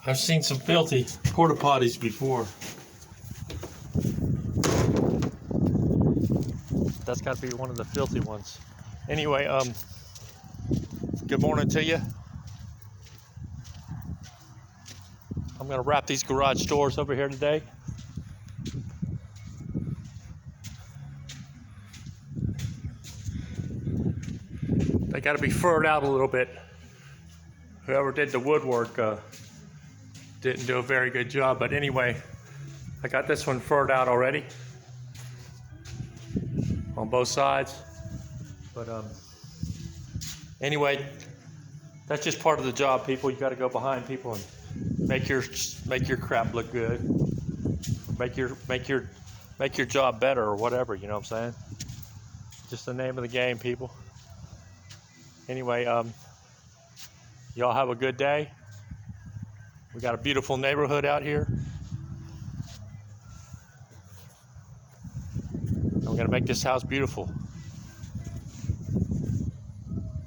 I've seen some filthy porta potties before. That's got to be one of the filthy ones. Anyway, good morning to you. I'm gonna wrap these garage doors over here today. They got to be furred out a little bit. Whoever did the woodwork didn't do a very good job, but anyway, I got this one furred out already on both sides. But anyway, that's just part of the job, people. You got to go behind people and make your crap look good, make your job better or whatever. You know what I'm saying? Just the name of the game, people. Anyway, y'all have a good day. We got a beautiful neighborhood out here. I'm gonna make this house beautiful.